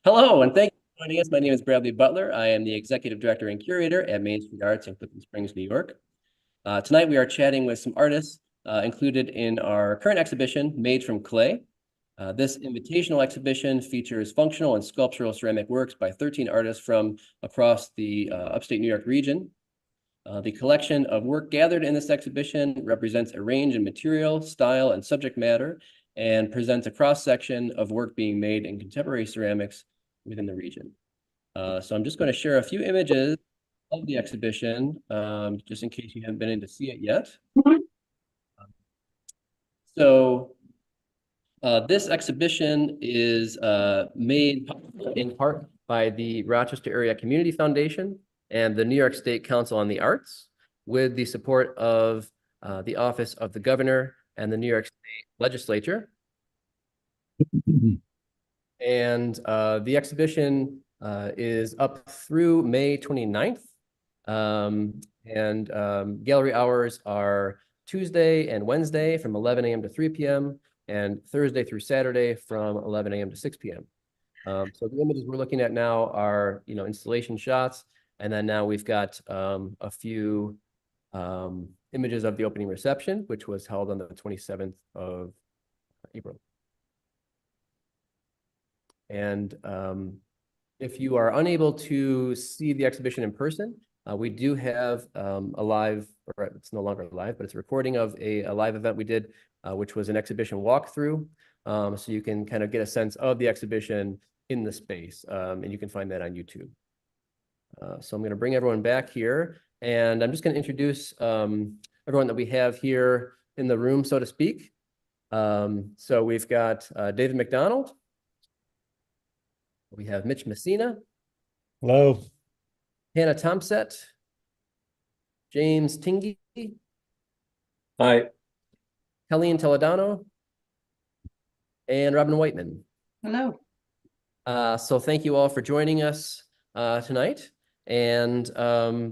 Hello, and thank you for joining us. My name is Bradley Butler. I am the Executive Director and Curator at Main Street Arts in Clifton Springs, New York. Tonight, we are chatting with some artists included in our current exhibition, Made from Clay. This invitational exhibition features functional and sculptural ceramic works by 13 artists from across the upstate New York region. The collection of work gathered in this exhibition represents a range in material, style, and subject matter, and presents a cross-section of work being made in contemporary ceramics within the region. So I'm just going to share a few images of the exhibition, just in case you haven't been in to see it yet. So this exhibition is made in part by the Rochester Area Community Foundation and the New York State Council on the Arts, with the support of the Office of the Governor and the New York State Legislature. And the exhibition is up through May 29th. Gallery hours are Tuesday and Wednesday from 11 a.m. to 3 p.m. and Thursday through Saturday from 11 a.m. to 6 p.m. So the images we're looking at now are, installation shots. And then now we've got a few images of the opening reception, which was held on the 27th of April. And if you are unable to see the exhibition in person, we do have a live, or it's no longer live, but it's a recording of a live event we did, which was an exhibition walkthrough. So you can kind of get a sense of the exhibition in the space, and you can find that on YouTube. So I'm going to bring everyone back here, and I'm just going to introduce everyone that we have here in the room, so to speak. So we've got David McDonald. We have Mitch Messina. Hello. Hannah Tomset. James Tingy. Hi. Helene Toledano. And Robin Whiteman. Hello. So thank you all for joining us tonight. And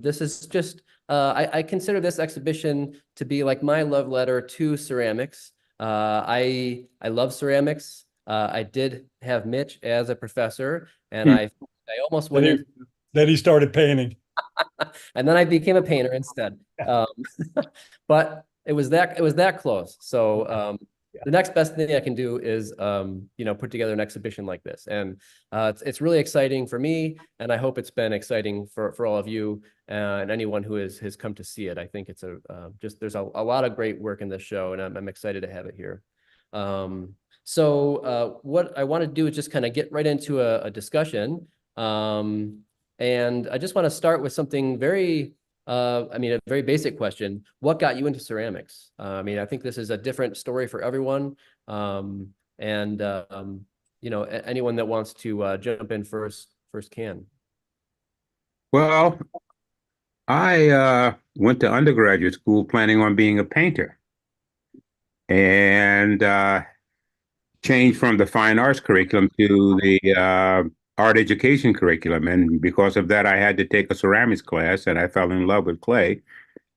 this is just, I consider this exhibition to be like my love letter to ceramics. I love ceramics. I did have Mitch as a professor, and I almost went in. Then he started painting. And then I became a painter instead. But it was that close. So the next best thing I can do is put together an exhibition like this. And it's really exciting for me, and I hope it's been exciting for all of you and anyone who has come to see it. I think it's there's a lot of great work in this show, and I'm excited to have it here. So what I want to do is just kind of get right into a discussion. And I just want to start with something very, a very basic question. What got you into ceramics? I think this is a different story for everyone. Anyone that wants to jump in first can. Well, I went to undergraduate school planning on being a painter and changed from the fine arts curriculum to the art education curriculum. And because of that, I had to take a ceramics class, and I fell in love with clay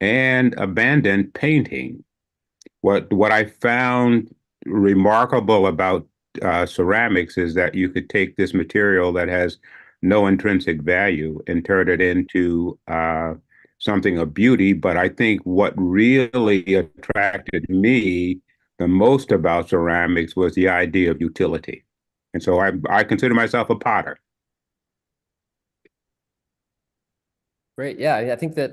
and abandoned painting. What I found remarkable about ceramics is that you could take this material that has no intrinsic value and turn it into something of beauty. But I think what really attracted me the most about ceramics was the idea of utility. And so I consider myself a potter. Great. Yeah, I think that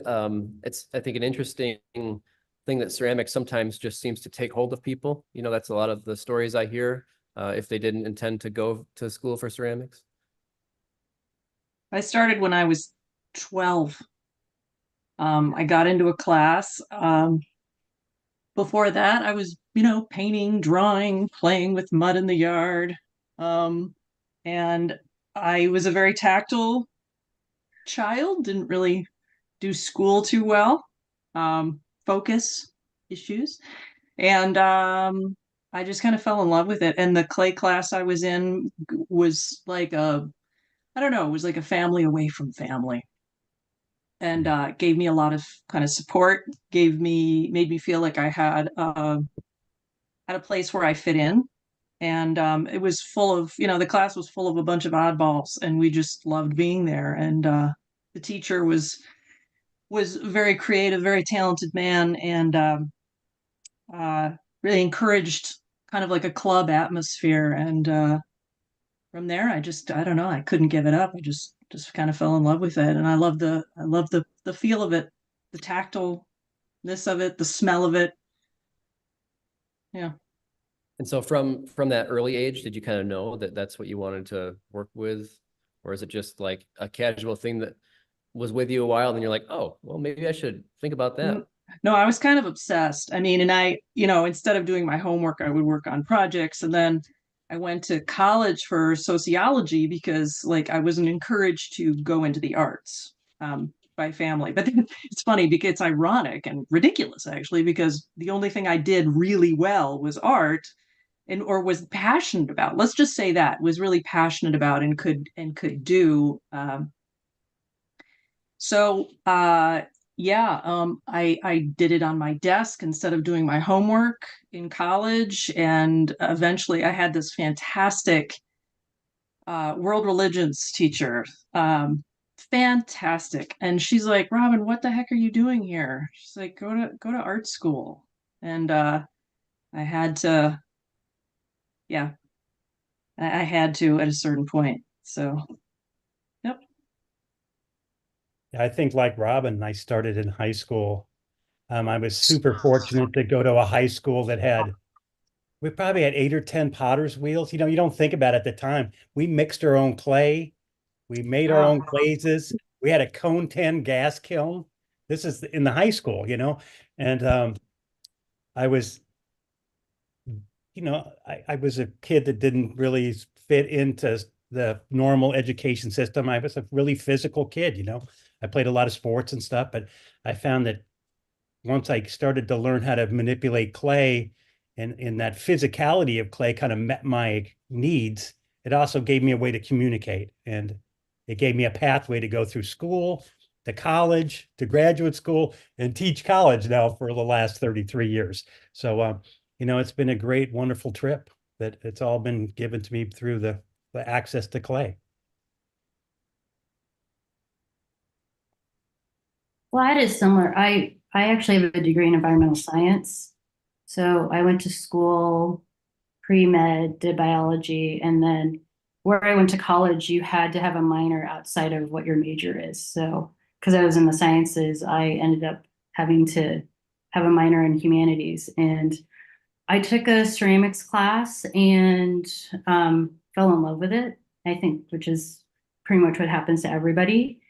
it's an interesting thing that ceramics sometimes just seems to take hold of people. That's a lot of the stories I hear if they didn't intend to go to school for ceramics. I started when I was 12. I got into a class. Before that, I was, painting, drawing, playing with mud in the yard. And I was a very tactile child, didn't really do school too well, focus issues. And I just kind of fell in love with it. And the clay class I was in was like it was like a family away from family. And gave me a lot of kind of support, made me feel like I had a place where I fit in. And it was full of, the class was full of a bunch of oddballs, and we just loved being there. And the teacher was very creative, very talented man, and really encouraged kind of like a club atmosphere. And from there, I don't know, I couldn't give it up. I just kind of fell in love with it, and I love the feel of it, the tactileness of it, the smell of it. Yeah. And so from that early age, did you kind of know that that's what you wanted to work with? Or is it just like a casual thing that was with you a while, and you're like, oh, well, maybe I should think about that? No, I was kind of obsessed. I mean, and instead of doing my homework, I would work on projects. And then I went to college for sociology because like I wasn't encouraged to go into the arts by family. But it's funny because it's ironic and ridiculous actually, because the only thing I did really well was art, and or was passionate about. Let's just say that was really passionate about and could do. So yeah, I did it on my desk instead of doing my homework in college, and eventually I had this fantastic world religions teacher, fantastic, and she's like, Robin, what the heck are you doing here? She's like, go to art school, and I had to, yeah, I had to at a certain point. So, yep. I think like Robin, I started in high school. I was super fortunate to go to a high school that we probably had 8 or 10 potter's wheels. You don't think about it at the time. We mixed our own clay. We made our own glazes. We had a cone 10 gas kiln. This is in the high school, and I was, I was a kid that didn't really fit into the normal education system. I was a really physical kid, I played a lot of sports and stuff, but I found that once I started to learn how to manipulate clay, and that physicality of clay kind of met my needs, it also gave me a way to communicate. And it gave me a pathway to go through school, to college, to graduate school, and teach college now for the last 33 years. So, it's been a great, wonderful trip that it's all been given to me through the access to clay. Well, that is similar. I actually have a degree in environmental science. So I went to school, pre-med, did biology, and then where I went to college, you had to have a minor outside of what your major is. So because I was in the sciences, I ended up having to have a minor in humanities. And I took a ceramics class and fell in love with it, I think, which is pretty much what happens to everybody.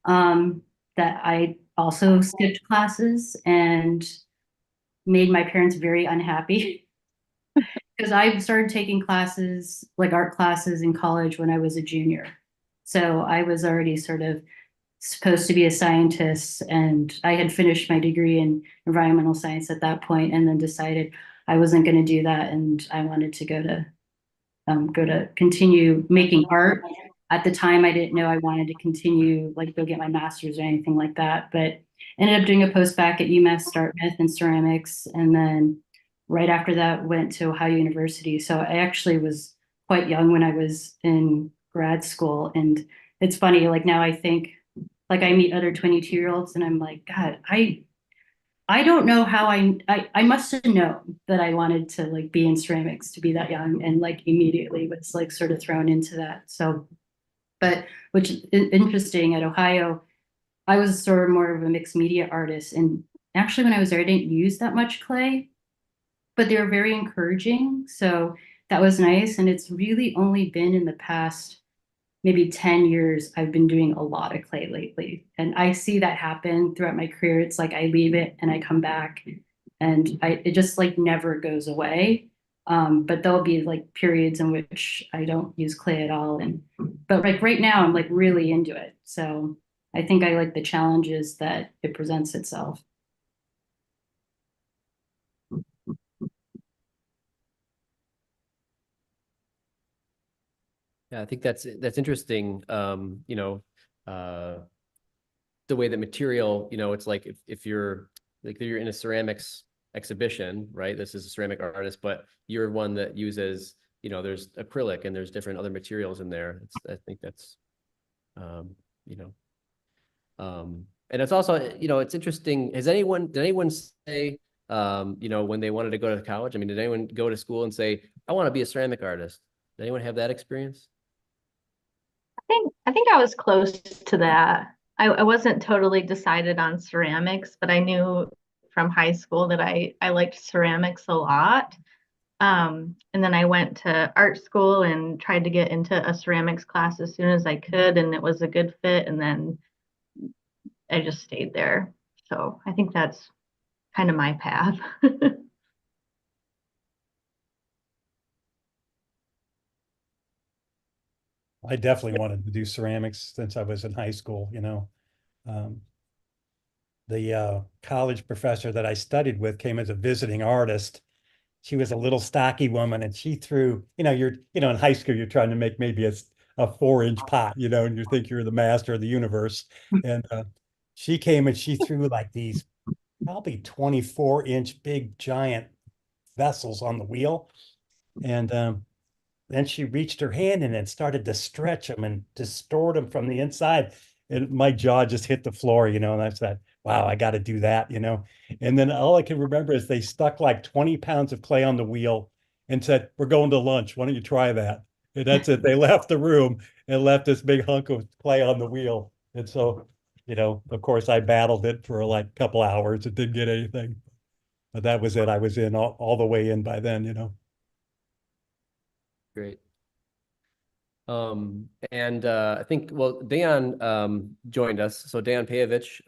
That I also skipped classes and made my parents very unhappy because I started taking classes, like art classes in college when I was a junior. So I was already sort of supposed to be a scientist, and I had finished my degree in environmental science at that point, and then decided I wasn't going to do that, and I wanted to go to continue making art. At the time, I didn't know I wanted to continue, like go get my master's or anything like that, but ended up doing a post-bac at UMass Dartmouth in ceramics. And then right after that, went to Ohio University. So I actually was quite young when I was in grad school. And it's funny, like now I think, like I meet other 22-year-olds and I'm like, God, I don't know how I must have known that I wanted to like be in ceramics to be that young, and like immediately was like sort of thrown into that. So, but which is interesting, at Ohio, I was sort of more of a mixed media artist. And actually when I was there, I didn't use that much clay, but they were very encouraging. So that was nice. And it's really only been in the past maybe 10 years, I've been doing a lot of clay lately. And I see that happen throughout my career. It's like I leave it and I come back, and it just like never goes away. But there'll be like periods in which I don't use clay at all. But like right now, I'm like really into it. So I think I like the challenges that it presents itself. Yeah, I think that's interesting. The way that material, it's like if you're in a ceramics exhibition, right? This is a ceramic artist, but you're one that uses you know, there's acrylic and there's different other materials in there. I think that's, you know, and it's also, you know, it's interesting. Did anyone say, you know, when they wanted to go to college, I mean, did anyone go to school and say, I want to be a ceramic artist? Did anyone have that experience? I think I was close to that. I wasn't totally decided on ceramics, but I knew from high school that I liked ceramics a lot. And then I went to art school and tried to get into a ceramics class as soon as I could, and it was a good fit. And then I just stayed there. So I think that's kind of my path. I definitely wanted to do ceramics since I was in high school, you know. Um, the college professor that I studied with came as a visiting artist. She was a little stocky woman, and she threw, you know, in high school, you're trying to make maybe a 4-inch pot, you know, and you think you're the master of the universe. And she came and she threw like these probably 24-inch big giant vessels on the wheel. And then she reached her hand in and started to stretch them and distort them from the inside. And my jaw just hit the floor, you know, and I said, wow, I got to do that, you know. And then all I can remember is they stuck like 20 pounds of clay on the wheel and said, we're going to lunch. Why don't you try that? And that's it. They left the room and left this big hunk of clay on the wheel. And so, you know, of course, I battled it for like a couple hours. It didn't get anything. But that was it. I was in all the way in by then, you know. Great. And I think, well, Dejan joined us. So Dejan Pejovic,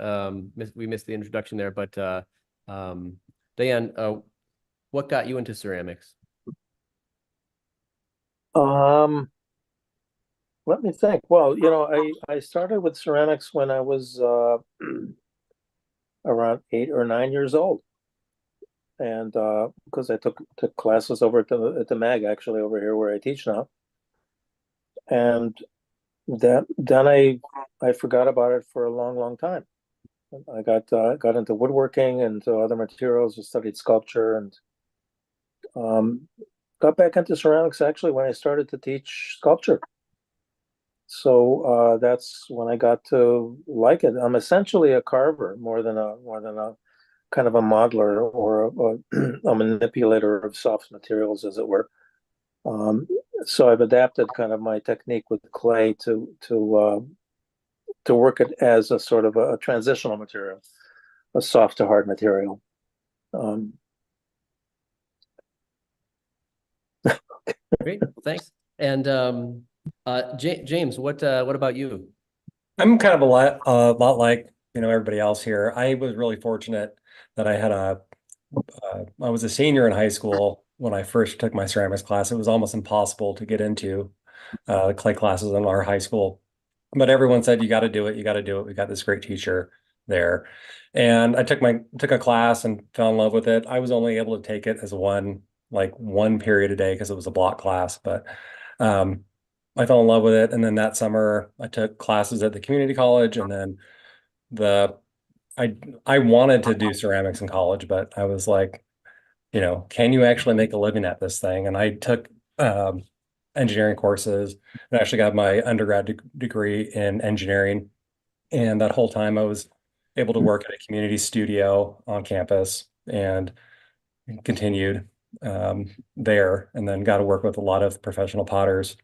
we missed the introduction there, but Dejan, what got you into ceramics? Let me think. Well, you know, I started with ceramics when I was around 8 or 9 years old, and because I took classes over at the MAG, actually, over here where I teach now, and then I forgot about it for a long time. I got into woodworking and to other materials. I studied sculpture and got back into ceramics actually when I started to teach sculpture. So that's when I got to like it. I'm essentially a carver more than a kind of a modeler or a manipulator of soft materials, as it were. So I've adapted kind of my technique with clay to work it as a sort of a transitional material, a soft to hard material. Great, thanks. And James, what about you? I'm kind of a lot like, you know, everybody else here. I was really fortunate that I was a senior in high school when I first took my ceramics class. It was almost impossible to get into the clay classes in our high school, but everyone said, you got to do it. You got to do it. We got this great teacher there. And I took a class and fell in love with it. I was only able to take it as one period a day because it was a block class, but I fell in love with it. And then that summer I took classes at the community college, and then I wanted to do ceramics in college, but I was like, you know, can you actually make a living at this thing? And I took engineering courses and actually got my undergrad degree in engineering. And that whole time I was able to work at a community studio on campus and continued there, and then got to work with a lot of professional potters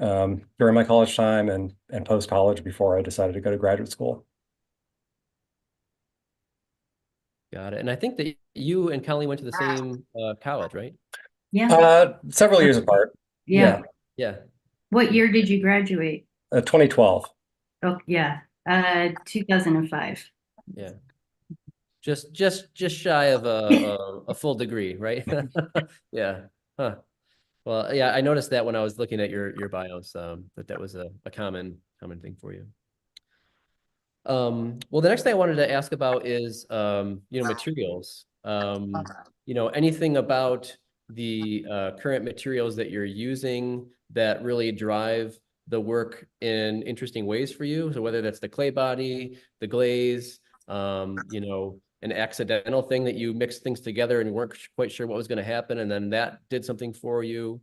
during my college time and post-college before I decided to go to graduate school. Got it. And I think that you and Colleen went to the same college, right? Yeah. Several years apart. Yeah. Yeah. What year did you graduate? 2012. Oh, yeah. 2005. Yeah. Just shy of a full degree, right? Yeah. Huh. Well, yeah, I noticed that when I was looking at your bios, that was a common thing for you. Well, the next thing I wanted to ask about is, you know, materials. You know, anything about the current materials that you're using that really drive the work in interesting ways for you? So whether that's the clay body, the glaze, you know, an accidental thing that you mixed things together and weren't quite sure what was going to happen, and then that did something for you.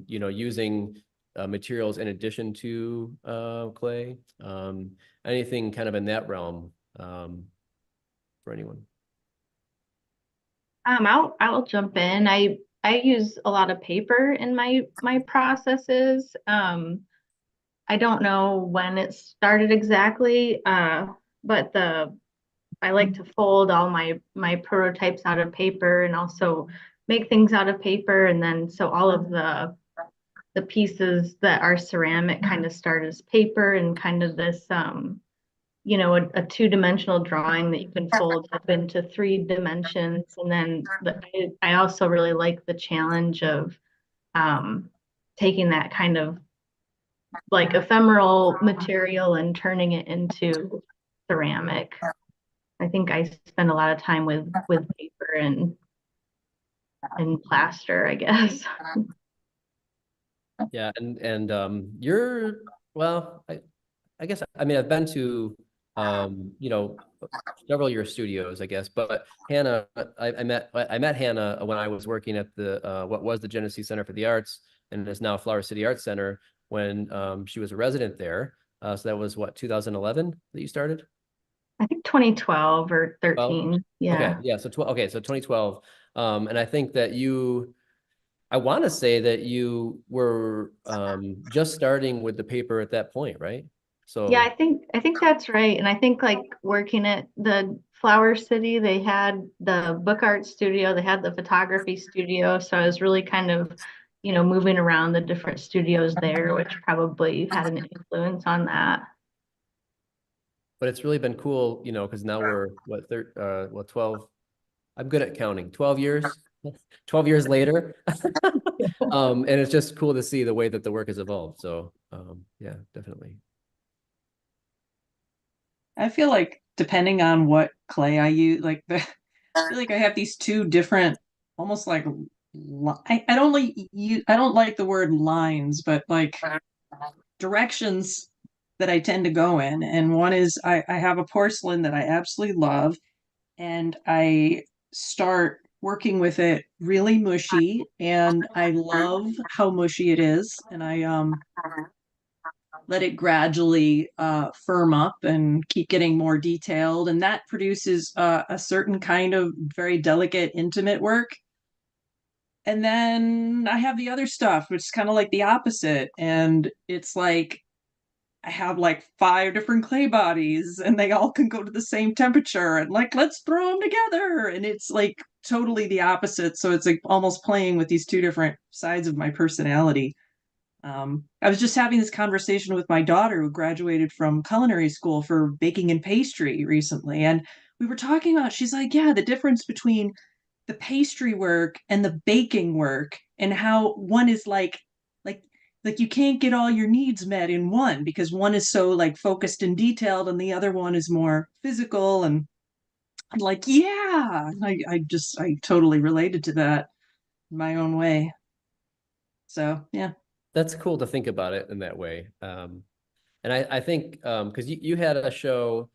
using materials in addition to clay? Anything kind of in that realm for anyone? I'll jump in. I use a lot of paper in my processes. I don't know when it started exactly, but I like to fold all my prototypes out of paper and also make things out of paper, and then so all of the pieces that are ceramic kind of start as paper and kind of this a two-dimensional drawing that you can fold up into 3 dimensions. And then I also really like the challenge of taking that kind of like ephemeral material and turning it into ceramic. I think I spend a lot of time with paper and plaster, I guess. Yeah, and you're well, I guess I mean I've been to several of your studios, I guess, but Hannah, I met Hannah when I was working at the what was the Genesee Center for the Arts and is now Flower City Arts Center when she was a resident there. So that was what, 2011 that you started? I think 2012 or 13. 12? Yeah. Okay, yeah, so 2012. And I think that I want to say that you were just starting with the paper at that point, right? So Yeah, I think that's right. And I think like working at the Flower City, they had the book art studio, they had the photography studio. So I was really kind of, moving around the different studios there, which probably had an influence on that. but it's really been cool, because now we're 12. I'm good at counting. 12 years, 12 years later. And it's just cool to see the way that the work has evolved. So yeah, definitely. I feel like depending on what clay I use, I feel like I have these two different, almost like I don't like the word lines, but like directions that I tend to go in. And one is I have a porcelain that I absolutely love, and I start working with it really mushy, and I love how mushy it is, and I let it gradually firm up and keep getting more detailed, and that produces a certain kind of very delicate, intimate work. And then I have the other stuff, which is kind of like the opposite, and it's like I have like 5 different clay bodies and they all can go to the same temperature, and like, let's throw them together. And it's like totally the opposite. So it's like almost playing with these 2 different sides of my personality. I was just having this conversation with my daughter who graduated from culinary school for baking and pastry recently. And we were talking about, she's like, yeah, the difference between the pastry work and the baking work, and how one is like like you can't get all your needs met in one, because one is so like focused and detailed and the other one is more physical. And I'm like, yeah, I totally related to that in my own way. So yeah. That's cool to think about it in that way. And I think because you had a show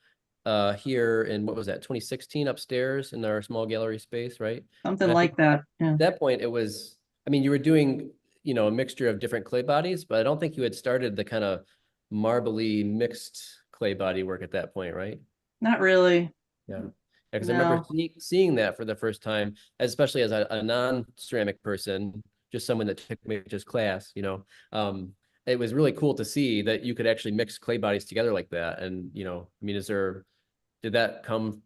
here in, what was that, 2016 upstairs in our small gallery space, right? Something And I think like that. Yeah. at that point it was, I mean, you were doing, a mixture of different clay bodies, but I don't think you had started the kind of marbly mixed clay body work at that point, right? Not really. Yeah. Because I remember No. seeing that for the first time, especially as a non-ceramic person, just someone that took Mitch's class, it was really cool to see that you could actually mix clay bodies together like that. And, I mean, did that come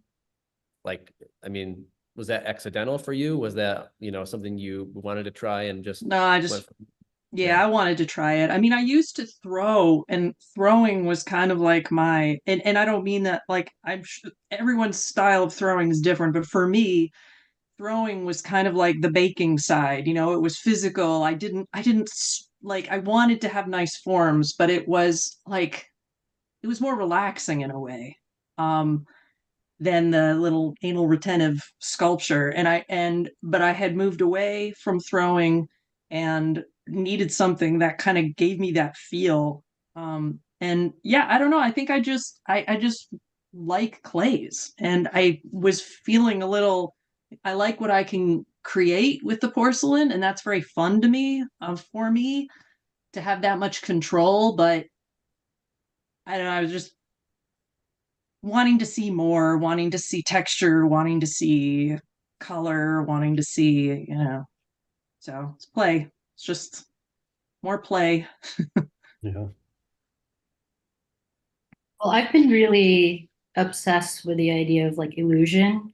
like, I mean, was that accidental for you? Was that, something you wanted to try and just No, I just, yeah, I wanted to try it. I mean, I used to throw, and throwing was kind of like and I don't mean that like everyone's style of throwing is different, but for me, throwing was kind of like the baking side. It was physical. I didn't like, I wanted to have nice forms, but it was like, it was more relaxing in a way. Than the little anal retentive sculpture. But I had moved away from throwing and needed something that kind of gave me that feel. And yeah, I don't know. I think I just like clays, and I was feeling a little, I like what I can create with the porcelain, and that's very fun to me, for me to have that much control. But I don't know, I was just wanting to see more, wanting to see texture, wanting to see color, wanting to see, so it's play. It's just more play. Yeah. Well, I've been really obsessed with the idea of like illusion.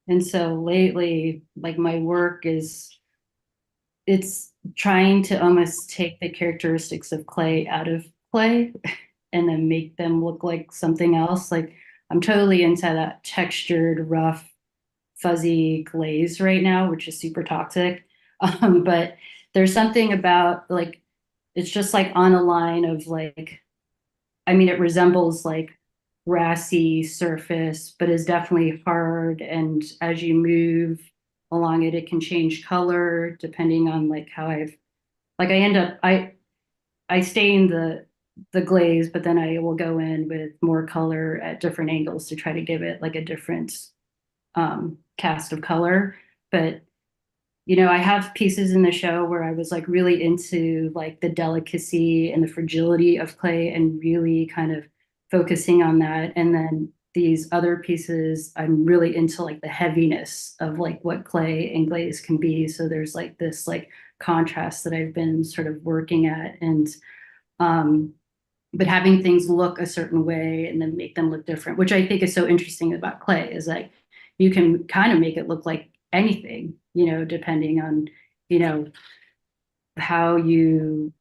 And so lately, like my work it's trying to almost take the characteristics of clay out of clay and then make them look like something else. Like I'm totally into that textured, rough, fuzzy glaze right now, which is super toxic. But there's something about like, it's just like on a line of like, I mean, it resembles like grassy surface, but is definitely hard. And as you move along it, it can change color depending on like how like I end up, I stay in the glaze, but then I will go in with more color at different angles to try to give it like a different cast of color. But I have pieces in the show where I was like really into like the delicacy and the fragility of clay and really kind of focusing on that. And then these other pieces, I'm really into like the heaviness of like what clay and glaze can be. So there's like this like contrast that I've been sort of working at. And but having things look a certain way and then make them look different, which I think is so interesting about clay, is like you can kind of make it look like anything, depending on, how you,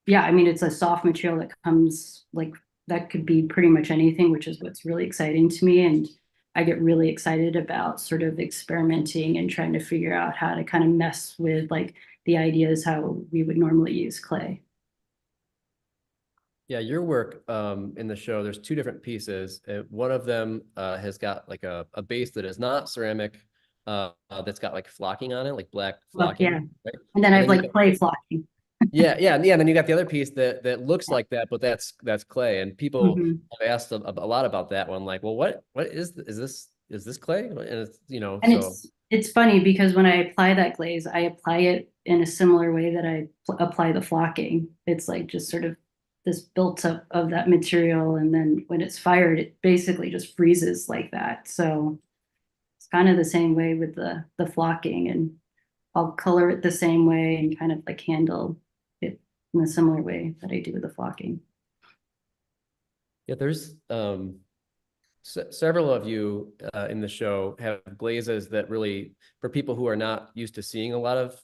yeah, I mean, it's a soft material that comes like, that could be pretty much anything, which is what's really exciting to me. And I get really excited about sort of experimenting and trying to figure out how to kind of mess with like the ideas how we would normally use clay. Yeah, your work in the show, there's two different pieces. One of them has got like a base that is not ceramic, that's got like flocking on it, like black flocking. Yeah. Right? And then I have you like clay flocking. yeah. And then you got the other piece that looks like that, but that's clay. And people Mhm. have asked a lot about that one. Like, well, what is this clay? And it's And so it's funny because when I apply that glaze, I apply it in a similar way that I apply the flocking. It's like just sort of this built up of that material, and then when it's fired, it basically just freezes like that. So it's kind of the same way with the flocking, and I'll color it the same way and kind of like handle it in a similar way that I do with the flocking. yeah, there's several of you in the show have glazes that really, for people who are not used to seeing a lot of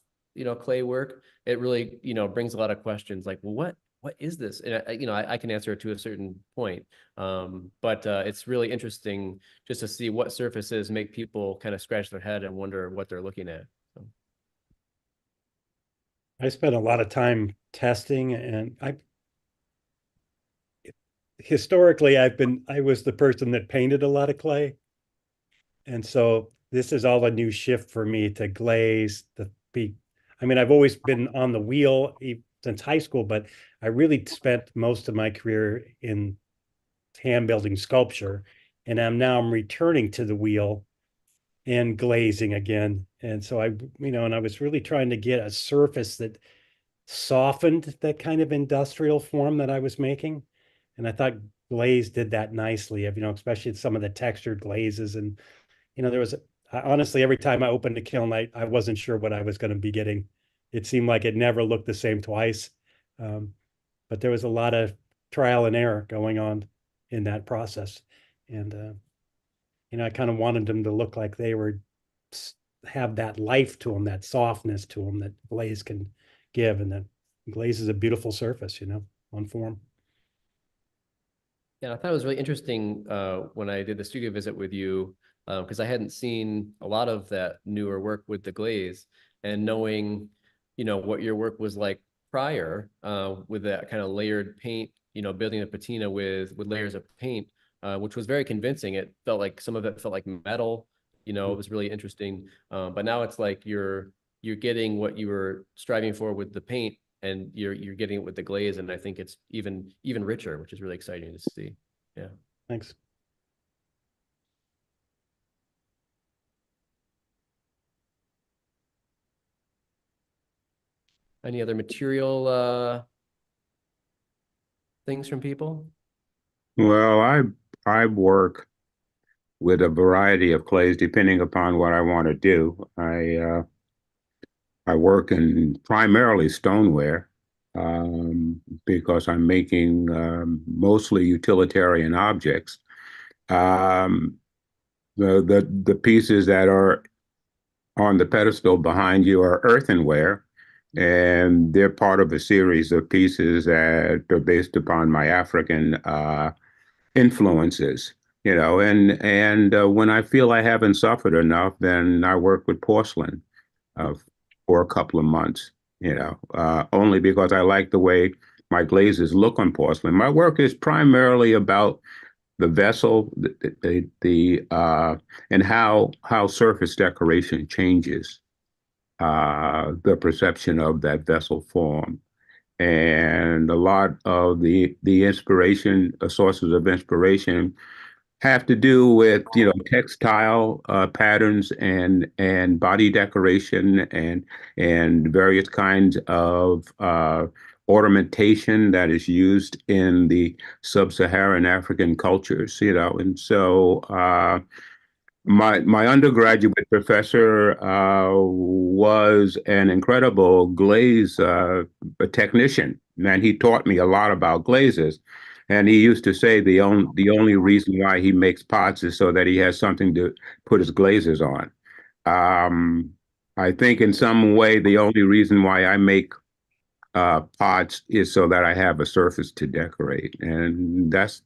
clay work, it really brings a lot of questions like, well, what is this? And I can answer it to a certain point, but it's really interesting just to see what surfaces make people kind of scratch their head and wonder what they're looking at. So. I spent a lot of time testing, and historically I was the person that painted a lot of clay. And so this is all a new shift for me to glaze, I mean, I've always been on the wheel since high school, but I really spent most of my career in hand building sculpture. And I'm returning to the wheel and glazing again. And so and I was really trying to get a surface that softened that kind of industrial form that I was making. And I thought glaze did that nicely, especially some of the textured glazes. And, there was honestly, every time I opened a kiln, I wasn't sure what I was going to be getting. It seemed like it never looked the same twice. But there was a lot of trial and error going on in that process. And, I kind of wanted them to look like they have that life to them, that softness to them that glaze can give. And then glaze is a beautiful surface, on form. Yeah, I thought it was really interesting when I did the studio visit with you, because I hadn't seen a lot of that newer work with the glaze, and knowing, what your work was like prior, with that kind of layered paint, building a patina with layers of paint, which was very convincing. It felt like some of it felt like metal, it was really interesting. But now it's like you're getting what you were striving for with the paint, and you're getting it with the glaze, and I think it's even richer, which is really exciting to see. Yeah. Thanks. Any other material things from people? Well, I work with a variety of clays depending upon what I want to do. I work in primarily stoneware because I'm making mostly utilitarian objects. Um, the pieces that are on the pedestal behind you are earthenware, and they're part of a series of pieces that are based upon my African influences. And when I feel I haven't suffered enough, then I work with porcelain uh, for a couple of months. Only because I like the way my glazes look on porcelain. My work is primarily about the vessel, and how surface decoration changes the perception of that vessel form. And a lot of the inspiration, sources of inspiration, have to do with textile patterns and body decoration and various kinds of ornamentation that is used in the sub-Saharan African cultures. And so my undergraduate professor was an incredible glaze technician, and he taught me a lot about glazes. And he used to say the only reason why he makes pots is so that he has something to put his glazes on. Um, I think in some way the only reason why I make pots is so that I have a surface to decorate, and that's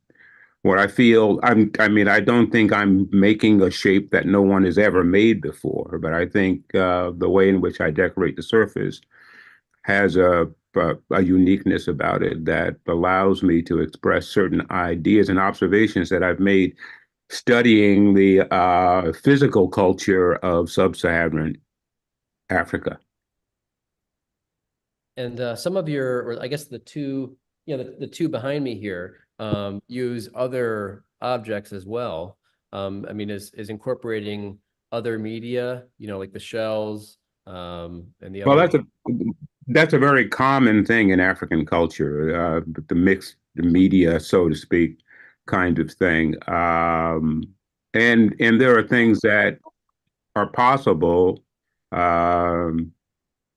what I feel. I mean, I don't think I'm making a shape that no one has ever made before, but I think the way in which I decorate the surface has a uniqueness about it that allows me to express certain ideas and observations that I've made studying the physical culture of sub-Saharan Africa. And some of your, or I guess the two, the two behind me here use other objects as well. I mean, is incorporating other media, like the shells and the Well, other. that's a very common thing in African culture, the mixed media, so to speak, kind of thing. And there are things that are possible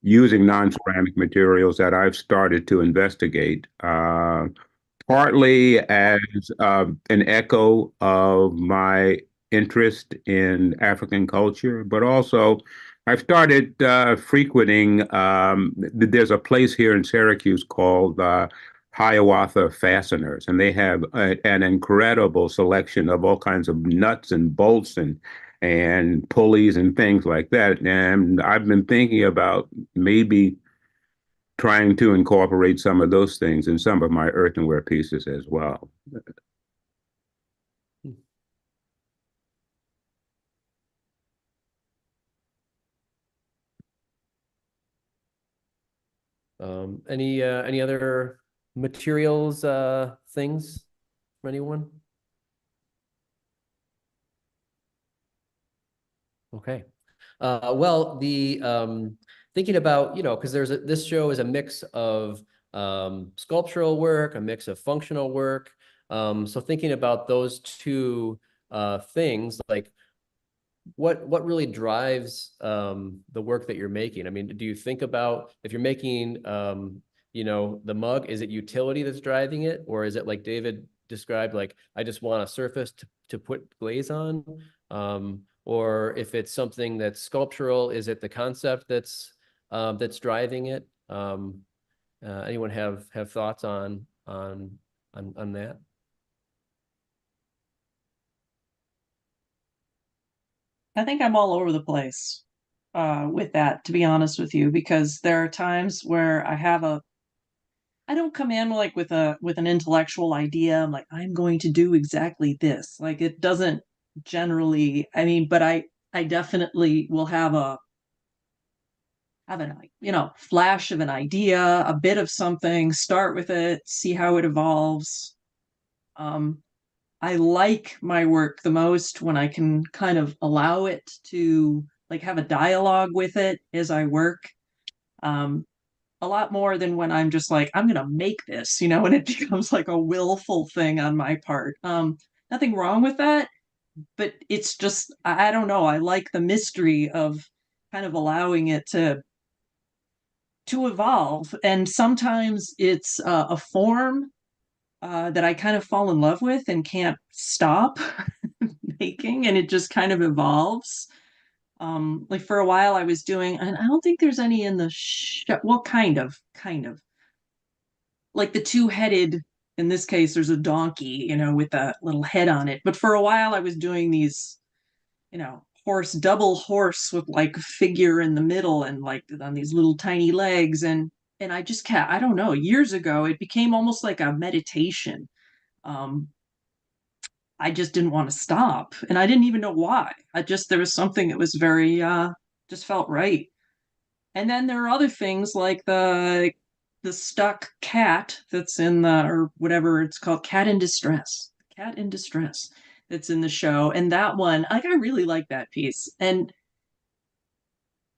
using non-ceramic materials that I've started to investigate. Partly as an echo of my interest in African culture, but also I've started frequenting. There's a place here in Syracuse called Hiawatha Fasteners, and they have an incredible selection of all kinds of nuts and bolts and pulleys and things like that. And I've been thinking about maybe trying to incorporate some of those things in some of my earthenware pieces as well. Any other materials things from anyone? Okay. Well, the thinking about, because this show is a mix of sculptural work, a mix of functional work. So thinking about those two things, like what really drives the work that you're making? I mean, do you think about if you're making the mug, is it utility that's driving it, or is it like David described, like I just want a surface to put glaze on? Or if it's something that's sculptural, is it the concept that's driving it? Anyone have thoughts on that? I think I'm all over the place with that, to be honest with you, because there are times where I don't come in like with an intellectual idea. I'm like, I'm going to do exactly this. Like it doesn't generally, I mean, but I definitely will have flash of an idea, a bit of something, start with it, see how it evolves. I like my work the most when I can kind of allow it to like have a dialogue with it as I work. Um, a lot more than when I'm just like, I'm gonna make this, and it becomes like a willful thing on my part. Nothing wrong with that, but it's just, I don't know. I like the mystery of kind of allowing it to evolve. And sometimes it's a form that I kind of fall in love with and can't stop making, and it just kind of evolves. Like for a while I was doing, and I don't think there's any in the show. Well, kind of like the two-headed. In this case, there's a donkey, with a little head on it. But for a while I was doing these, double horse with like a figure in the middle and like on these little tiny legs, and I just can't. I don't know. Years ago, it became almost like a meditation. Um, I just didn't want to stop, and I didn't even know why. There was something that was very just felt right. And then there are other things like the stuck cat that's in the, or whatever it's called, cat in distress, that's in the show. And that one, like, I really like that piece. And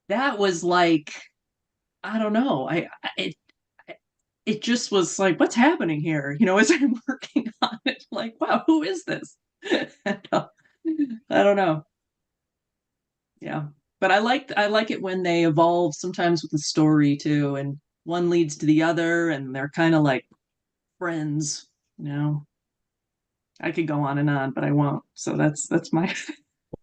that was like, I don't know, it just was like, what's happening here, as I'm working on it, like, wow, who is this? I don't know. Yeah, but I like it when they evolve sometimes with the story too, and one leads to the other, and they're kind of like friends. I could go on and on, but I won't. So that's my.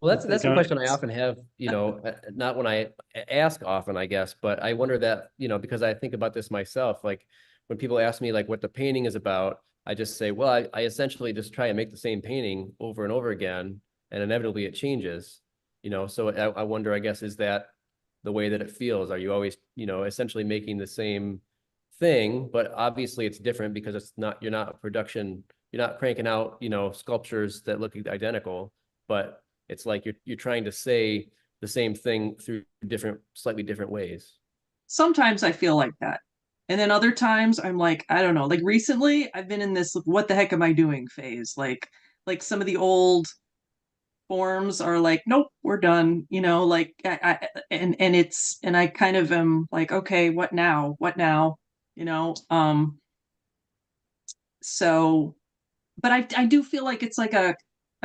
Well, that's a Don't- question I often have, not when I ask often, I guess, but I wonder that, because I think about this myself, like when people ask me like what the painting is about, I just say, well, I essentially just try and make the same painting over and over again, and inevitably it changes, so I wonder, I guess, is that the way that it feels? Are you always, essentially making the same thing, but obviously it's different because you're not cranking out, sculptures that look identical, but it's like you're trying to say the same thing through slightly different ways. Sometimes I feel like that, and then other times I'm like, I don't know. Like recently, I've been in this "what the heck am I doing" phase. Like some of the old forms are like, nope, we're done. Like and I kind of am like, okay, what now? What now? You know. So, but I do feel like it's like a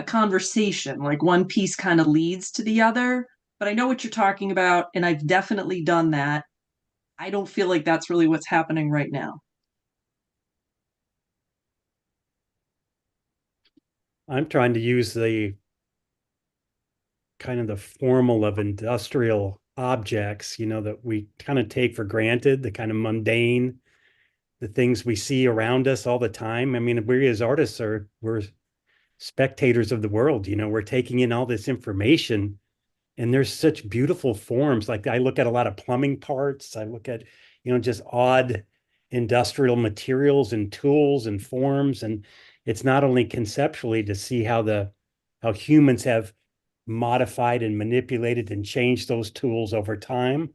conversation. Like one piece kind of leads to the other. But I know what you're talking about, and I've definitely done that. I don't feel like that's really what's happening right now. I'm trying to use the kind of the formal of industrial objects, that we kind of take for granted, the kind of mundane, the things we see around us all the time. I mean, we as artists we're spectators of the world, we're taking in all this information, and there's such beautiful forms. Like I look at a lot of plumbing parts. I look at, just odd industrial materials and tools and forms. And it's not only conceptually to see how humans have modified and manipulated and changed those tools over time,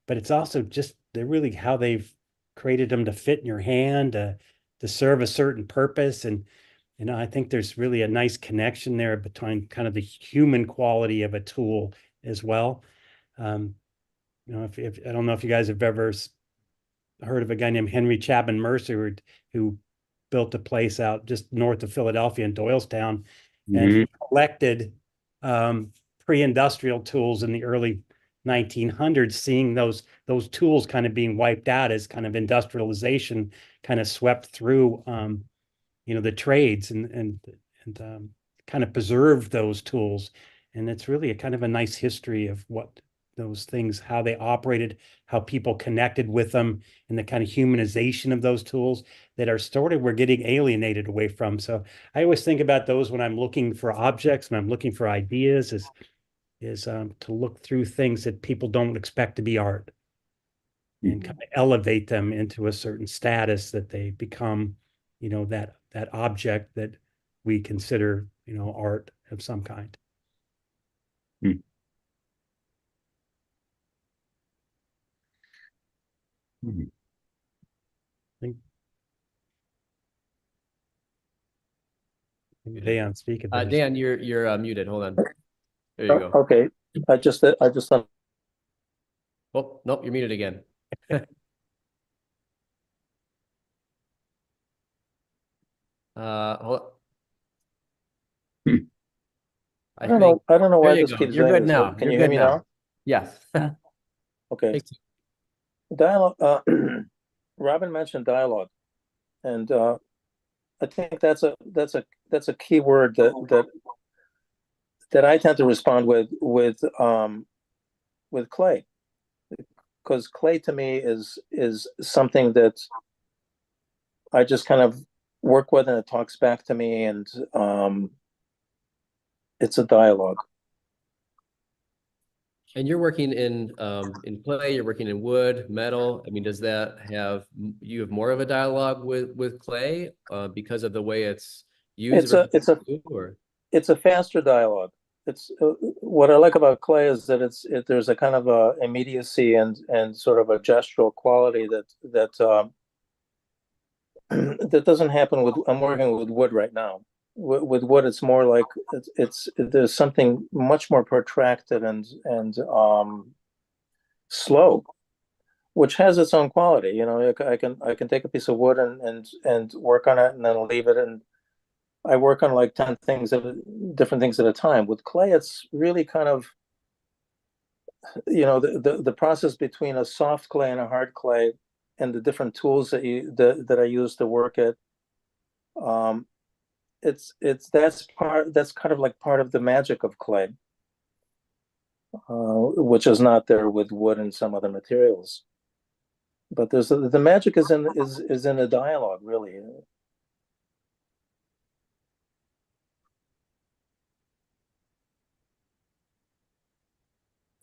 but it's also just they're really how they've created them to fit in your hand, to serve a certain purpose. And I think there's really a nice connection there between kind of the human quality of a tool as well. If I don't know if you guys have ever heard of a guy named Henry Chapman Mercer who built a place out just north of Philadelphia in Doylestown, and he collected pre-industrial tools in the early 1900s, seeing those tools kind of being wiped out as kind of industrialization kind of swept through the trades and kind of preserved those tools. And it's really a kind of a nice history of what those things, how they operated, how people connected with them, and the kind of humanization of those tools that we're getting alienated away from. So I always think about those when I'm looking for objects, when I'm looking for ideas, is to look through things that people don't expect to be art, and kind of elevate them into a certain status that they become, that object that we consider, art of some kind. I think Dan, speak a bit. Dan, you're muted. Hold on. There you go. Okay, I just Oh, nope, you're muted again. hold- Hmm. I don't think, know. I don't know there why you this go. keeps You're doing good this, now. but can You're you hear good me now. now? Yes. Okay. Thanks. Dialogue. Robin mentioned dialogue, and I think that's a key word that I tend to respond with clay, because clay to me is something that I just kind of work with, and it talks back to me, and it's a dialogue. And you're working in clay, you're working in wood, metal. I mean, does that have, you have more of a dialogue with clay because of the way it's used It's a versus wood, or? it's a faster dialogue. It's what I like about clay is that there's a kind of a immediacy and sort of a gestural quality that that doesn't happen with. I'm working with wood right now. With wood, it's more like it's there's something much more protracted and slow, which has its own quality. You know, I can take a piece of wood and work on it and then leave it, and I work on like 10 things different things at a time. With clay, it's really kind of, you know, the process between a soft clay and a hard clay and the different tools that I use to work it. Um, that's kind of like part of the magic of clay, which is not there with wood and some other materials. But the magic is in the dialogue, really.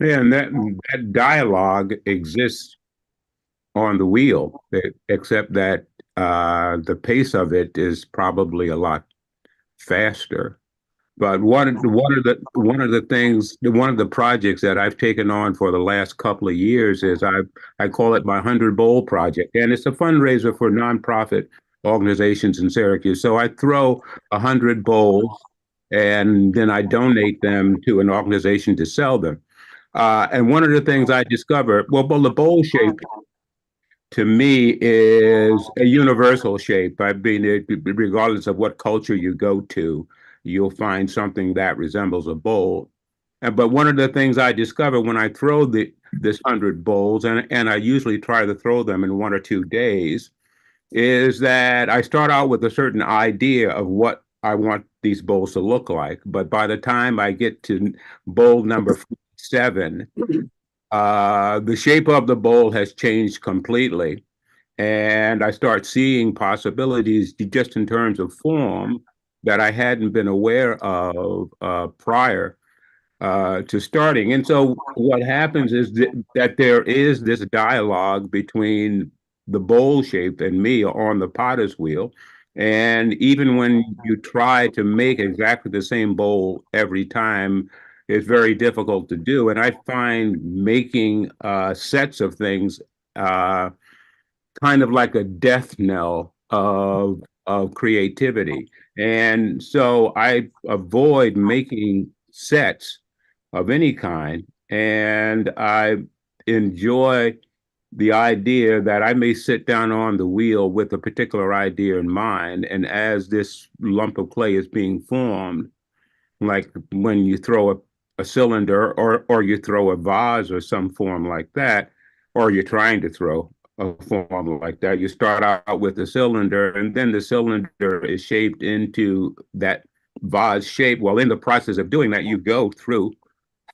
Yeah, and that dialogue exists on the wheel, except that the pace of it is probably a lot faster. But one of the things, one of the projects that I've taken on for the last couple of years is I call it my 100 Bowl project, and it's a fundraiser for nonprofit organizations in Syracuse. So I throw 100 bowls, and then I donate them to an organization to sell them. And one of the things I discovered, well, the bowl shape to me is a universal shape. I mean, regardless of what culture you go to, you'll find something that resembles a bowl. But one of the things I discover when I throw this 100 bowls, and I usually try to throw them in 1 or 2 days, is that I start out with a certain idea of what I want these bowls to look like. But by the time I get to bowl number 7, the shape of the bowl has changed completely. And I start seeing possibilities just in terms of form that I hadn't been aware of prior to starting. And so what happens is that there is this dialogue between the bowl shape and me on the potter's wheel. And even when you try to make exactly the same bowl every time, it's very difficult to do. And I find making sets of things kind of like a death knell of creativity. And so I avoid making sets of any kind. And I enjoy the idea that I may sit down on the wheel with a particular idea in mind. And as this lump of clay is being formed, like when you throw a cylinder or you throw a vase or some form like that, or you're trying to throw a form like that, you start out with a cylinder and then the cylinder is shaped into that vase shape. Well, in the process of doing that, you go through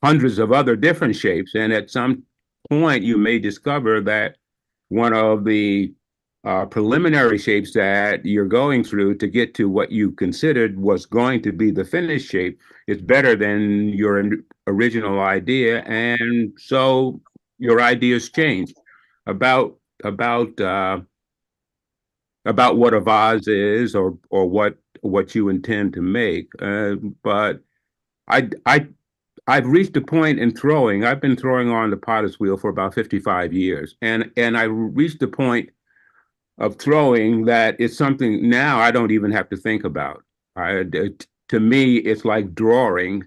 hundreds of other different shapes. And at some point, you may discover that one of the preliminary shapes that you're going through to get to what you considered was going to be the finished shape is better than your original idea. And so your ideas change about about uh, about what a vase is or what you intend to make. But I I've reached a point in throwing. I've been throwing on the potter's wheel for about 55 years, and I reached a point of throwing that it's something now I don't even have to think about. To me, it's like drawing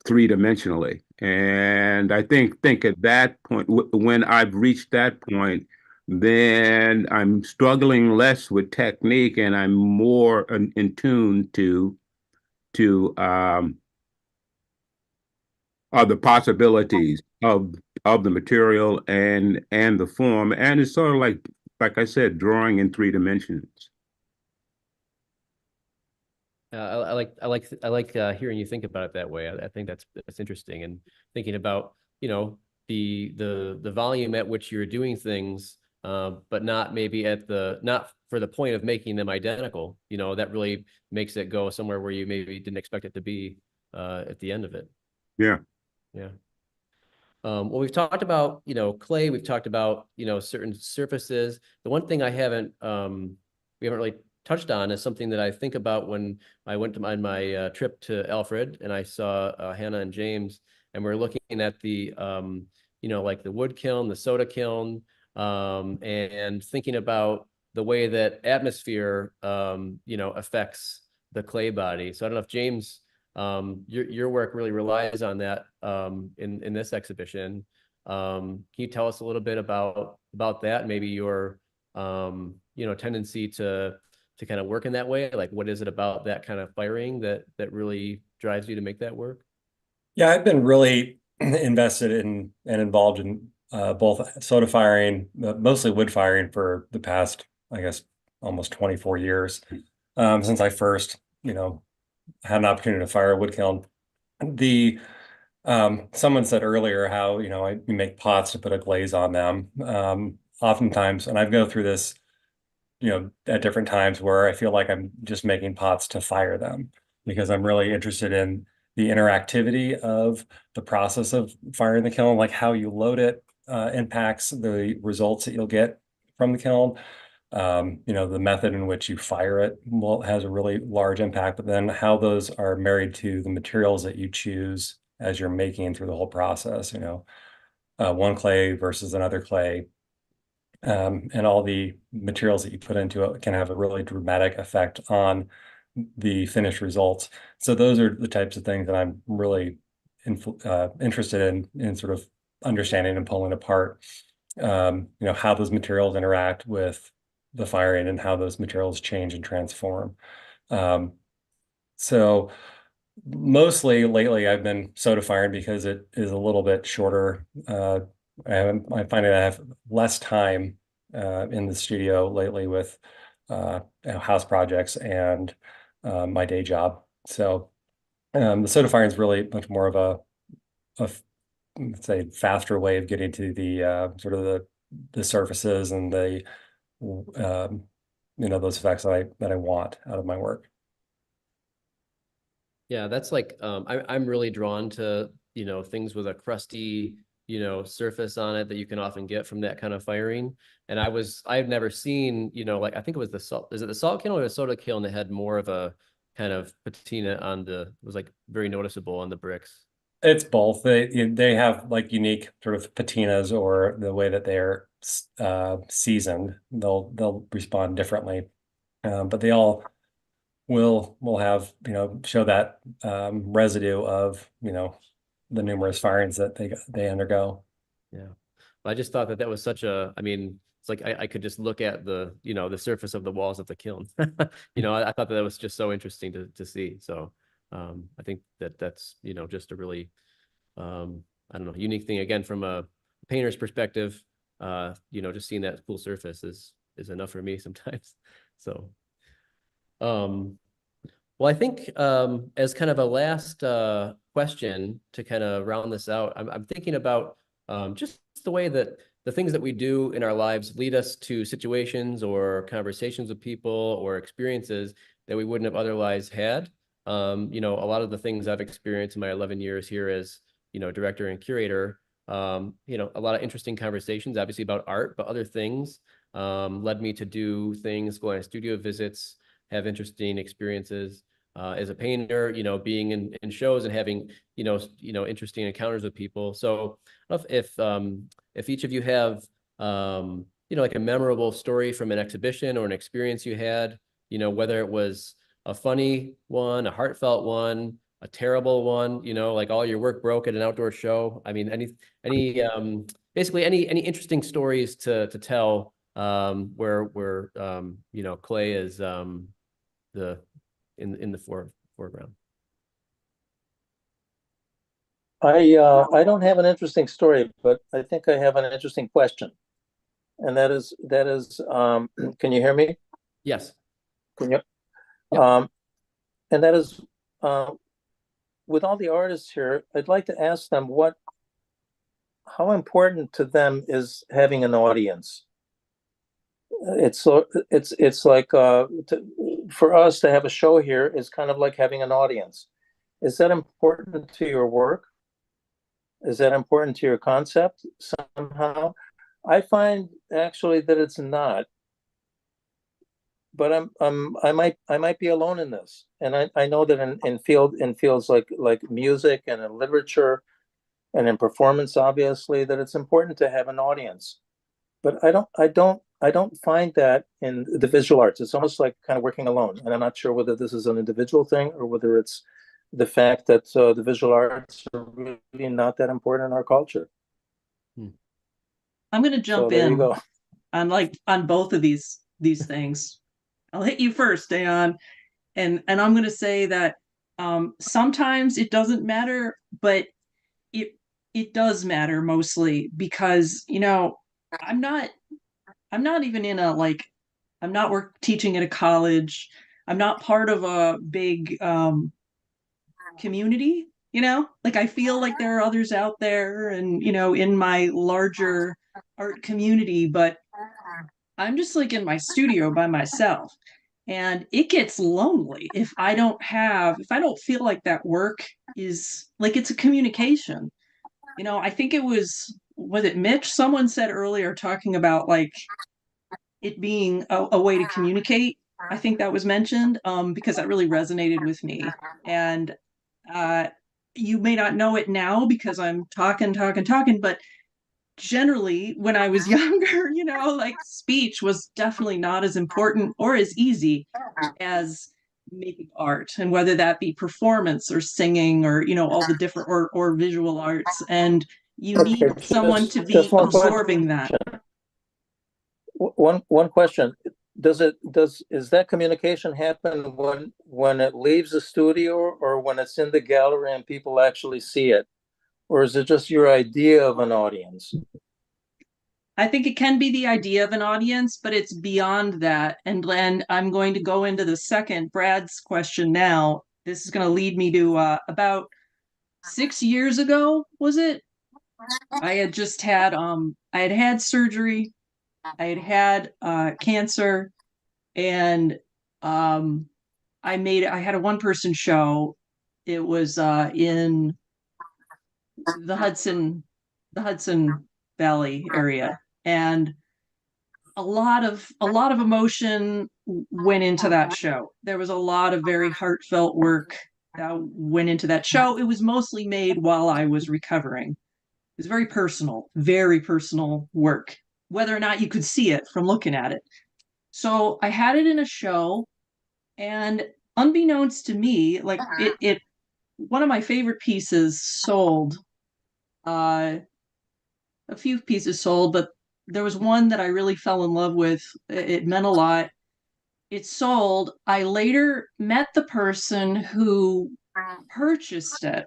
three-dimensionally, and I think at that point, when I've reached that point, then I'm struggling less with technique and I'm more in tune to the possibilities of the material and the form. And it's sort of like I said, drawing in 3 dimensions. I like hearing you think about it that way. I think that's interesting, and thinking about, you know, the volume at which you're doing things, but not maybe not for the point of making them identical. You know, that really makes it go somewhere where you maybe didn't expect it to be at the end of it. Yeah. Yeah. Well, we've talked about, you know, clay. We've talked about, you know, certain surfaces. The one thing we haven't really touched on is something that I think about when I went to my trip to Alfred, and I saw Hannah and James, and we're looking at the, you know, like the wood kiln, the soda kiln, and thinking about the way that atmosphere, you know, affects the clay body. So I don't know if James, your work really relies on that in this exhibition. Can you tell us a little bit about that? Maybe your you know, tendency to kind of work in that way. Like, what is it about that kind of firing that really drives you to make that work? Yeah, I've been really invested in and involved in both soda firing, mostly wood firing for the past, I guess, almost 24 years, since I first, you know, had an opportunity to fire a wood kiln. The Someone said earlier how, you know, you make pots to put a glaze on them. Oftentimes, and I go through this, you know, at different times where I feel like I'm just making pots to fire them because I'm really interested in the interactivity of the process of firing the kiln, like how you load it impacts the results that you'll get from the kiln. You know, the method in which you fire it has a really large impact, but then how those are married to the materials that you choose as you're making through the whole process, you know, one clay versus another clay, and all the materials that you put into it can have a really dramatic effect on the finished results. So those are the types of things that I'm really interested in sort of understanding and pulling apart. You know, how those materials interact with the firing and how those materials change and transform. So mostly lately I've been soda firing because it is a little bit shorter. I find that I have less time in the studio lately with you know, house projects and my day job. So the soda firing is really much more of a let's say faster way of getting to the sort of the surfaces and the you know, those effects that I want out of my work. Yeah, that's like I'm really drawn to, you know, things with a crusty, you know, surface on it that you can often get from that kind of firing. And I've never seen, you know, like I think it was is it the salt kiln or the soda kiln that had more of a kind of patina on it was like very noticeable on the bricks. It's both. They have like unique sort of patinas or the way that they're seasoned. They'll respond differently, but they all will have, you know, show that residue of, you know, the numerous firings that they undergo. Yeah. Well, I just thought that was such I mean, it's like I could just look at the, you know, the surface of the walls of the kiln. You know, I thought that was just so interesting to see. So I think that's, you know, just a really, I don't know, unique thing again from a painter's perspective. You know, just seeing that cool surface is enough for me sometimes. So, well, I think as kind of a last question to kind of round this out, I'm thinking about just the way that the things that we do in our lives lead us to situations or conversations with people or experiences that we wouldn't have otherwise had. You know, a lot of the things I've experienced in my 11 years here as, you know, director and curator, you know, a lot of interesting conversations, obviously about art, but other things led me to do things, go on studio visits, have interesting experiences as a painter, you know, being in shows and having, you know, interesting encounters with people. So if each of you have, you know, like a memorable story from an exhibition or an experience you had, you know, whether it was a funny one, a heartfelt one, a terrible one, you know, like all your work broke at an outdoor show. I mean, basically any interesting stories to tell where you know, clay is the in the foreground. I don't have an interesting story, but I think I have an interesting question. And that is can you hear me? Yes. Can you? Yep. And that is with all the artists here, I'd like to ask them how important to them is having an audience. It's like for us to have a show here is kind of like having an audience. Is that important to your work? Is that important to your concept somehow? I find actually that it's not. But I might be alone in this, and I know that in fields like music and in literature and in performance, obviously, that it's important to have an audience. But I don't find that in the visual arts. It's almost like kind of working alone, and I'm not sure whether this is an individual thing or whether it's the fact that the visual arts are really not that important in our culture. I'm going to jump there you in go. on both of these things. I'll hit you first, Dan, and I'm going to say that sometimes it doesn't matter, but it does matter mostly because, you know, I'm not even in I'm not teaching at a college. I'm not part of a big community, you know, like I feel like there are others out there and, you know, in my larger art community, but I'm just like in my studio by myself. And it gets lonely if I don't feel like that work is like it's a communication. You know, I think was it Mitch? Someone said earlier talking about like it being a way to communicate. I think that was mentioned because that really resonated with me. And you may not know it now because I'm talking, but generally when I was younger, you know, like speech was definitely not as important or as easy as making art, and whether that be performance or singing or, you know, all the different or visual arts. And you need someone to be absorbing that. One question. Is that communication happen when it leaves the studio or when it's in the gallery and people actually see it? Or is it just your idea of an audience? I think it can be the idea of an audience, but it's beyond that. And I'm going to go into the second, Brad's question now. This is going to lead me to about 6 years ago, was it? I had just had surgery. I had cancer, and I had a one-person show. It was in the Hudson Valley area, and a lot of emotion went into that show. There was a lot of very heartfelt work that went into that show. It was mostly made while I was recovering. It was very personal work, whether or not you could see it from looking at it. So I had it in a show, and unbeknownst to me, like it one of my favorite pieces sold. A few pieces sold, but there was one that I really fell in love with. It meant a lot. It sold. I later met the person who purchased it.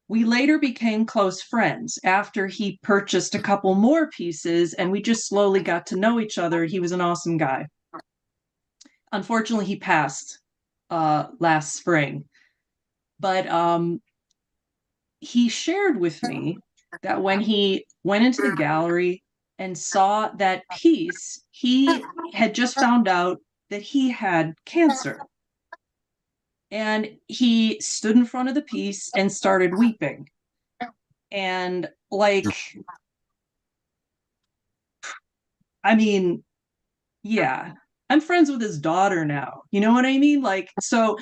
We later became close friends after he purchased a couple more pieces, and we just slowly got to know each other. He was an awesome guy. Unfortunately, he passed last spring, but he shared with me that when he went into the gallery and saw that piece, he had just found out that he had cancer. And he stood in front of the piece and started weeping. And like, I mean, yeah, I'm friends with his daughter now. You know what I mean? Like, so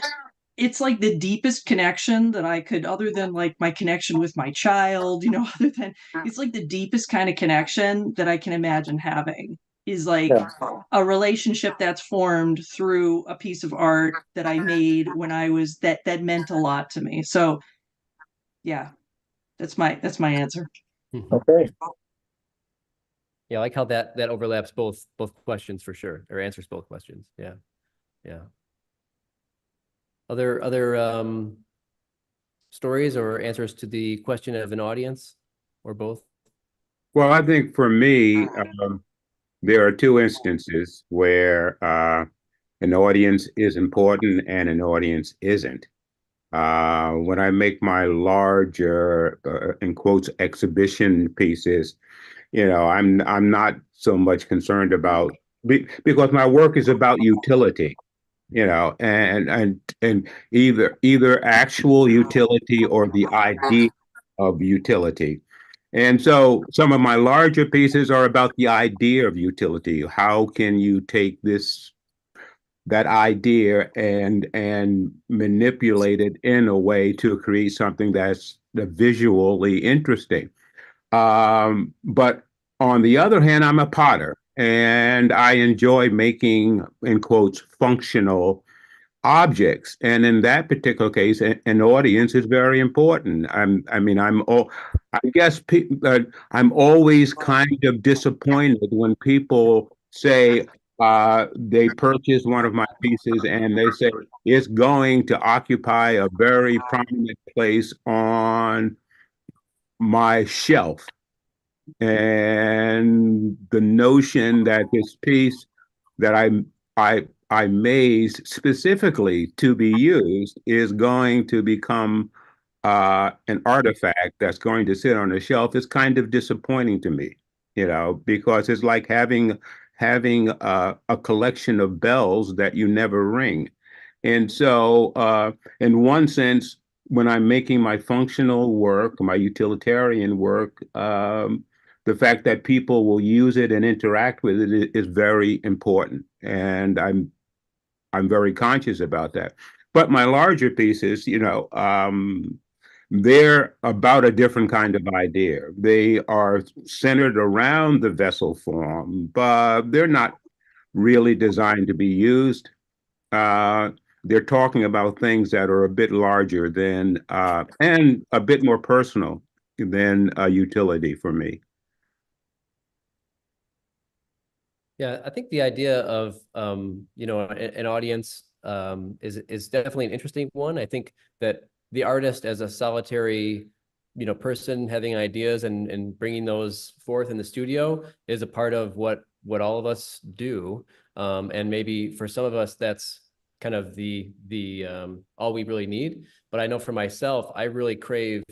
it's like the deepest connection that I could, other than like my connection with my child, you know, it's like the deepest kind of connection that I can imagine having is like a relationship that's formed through a piece of art that I made when I was that meant a lot to me. So yeah, that's my answer. Okay. Yeah, I like how that overlaps both questions for sure, or answers both questions. Yeah. Yeah. Other stories or answers to the question of an audience or both? Well, I think for me, there are two instances where an audience is important and an audience isn't. When I make my larger, in quotes, exhibition pieces, I'm not so much concerned about because my work is about utility, and either actual utility or the idea of utility. And so some of my larger pieces are about the idea of utility. How can you take that idea and manipulate it in a way to create something that's visually interesting? But on the other hand, I'm a potter and I enjoy making, in quotes, functional objects. And in that particular case, an audience is very important. I guess I'm always kind of disappointed when people say they purchase one of my pieces and they say it's going to occupy a very prominent place on my shelf. And the notion that this piece that I made specifically to be used is going to become an artifact that's going to sit on a shelf is kind of disappointing to me, because it's like having a collection of bells that you never ring. And so, in one sense, when I'm making my functional work, my utilitarian work, the fact that people will use it and interact with it is very important, and I'm very conscious about that. But my larger pieces, they're about a different kind of idea. They are centered around the vessel form, but they're not really designed to be used. Uh, they're talking about things that are a bit larger than and a bit more personal than a utility for me. Yeah, I think the idea of an audience is definitely an interesting one. I think that the artist as a solitary person having ideas and bringing those forth in the studio is a part of what all of us do. And maybe for some of us that's kind of the all we really need. But I know for myself, I really crave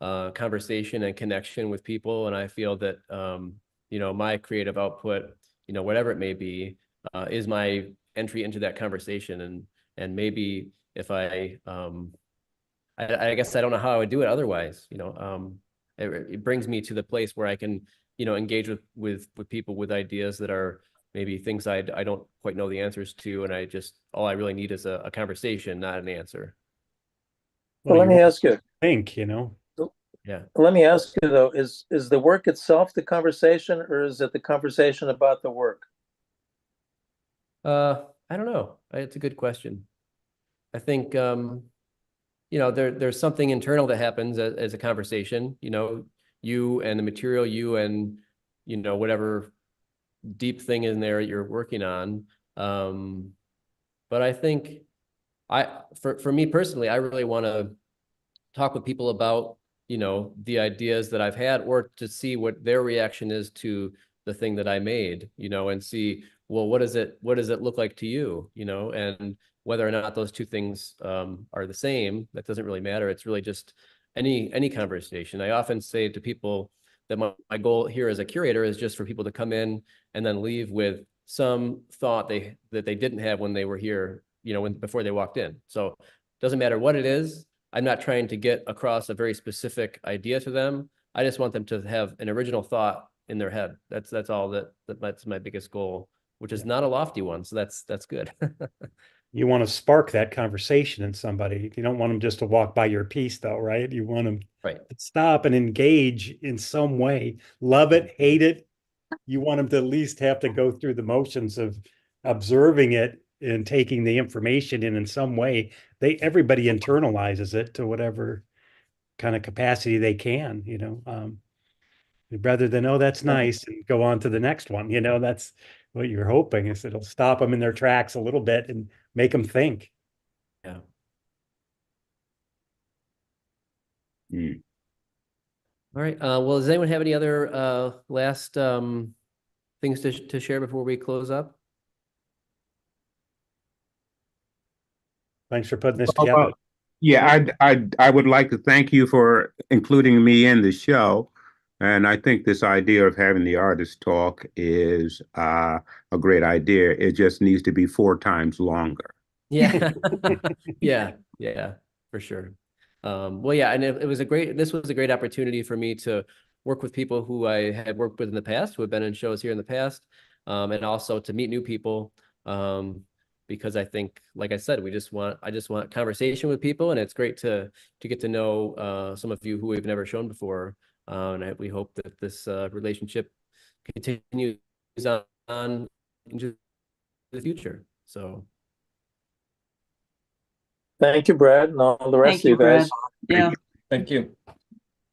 conversation and connection with people, and I feel that my creative output, whatever it may be, is my entry into that conversation. And maybe if I guess I don't know how I would do it otherwise. It brings me to the place where I can, engage with people with ideas that are maybe things I don't quite know the answers to, and all I really need is a conversation, not an answer. Well, let me ask you. Think, Yeah. Let me ask you though, is the work itself the conversation, or is it the conversation about the work? I don't know. It's a good question. I think there's something internal that happens as a conversation, you and the material, you and whatever deep thing in there you're working on. But I think for me personally, I really want to talk with people about the ideas that I've had, or to see what their reaction is to the thing that I made, and see, well, what does it look like to you, and whether or not those two things are the same, that doesn't really matter. It's really just any conversation. I often say to people that my goal here as a curator is just for people to come in and then leave with some thought that they didn't have when they were here, before they walked in. So it doesn't matter what it is. I'm not trying to get across a very specific idea to them. I just want them to have an original thought in their head. That's all that's my biggest goal, which is not a lofty one. So that's good. You want to spark that conversation in somebody. You don't want them just to walk by your piece though, right? You want them right to stop and engage in some way. Love it, hate it. You want them to at least have to go through the motions of observing it and taking the information in some way. Everybody internalizes it to whatever kind of capacity they can, rather than, oh, that's nice, and go on to the next one. That's what you're hoping, is it'll stop them in their tracks a little bit and make them think. Yeah. Mm. All right. Well, does anyone have any other last things to share before we close up? Thanks for putting this Well, together. yeah, I would like to thank you for including me in the show. And I think this idea of having the artist talk is a great idea. It just needs to be 4 times longer. Yeah. Yeah, for sure. Well, yeah, and this was a great opportunity for me to work with people who I had worked with in the past, who have been in shows here in the past, and also to meet new people. Because I think, like I said, I just want conversation with people, and it's great to get to know some of you who we've never shown before. And we hope that this relationship continues on into the future. So Thank you, Brad, and all the rest Thank of you you, guys. Brad. Yeah. Thank you.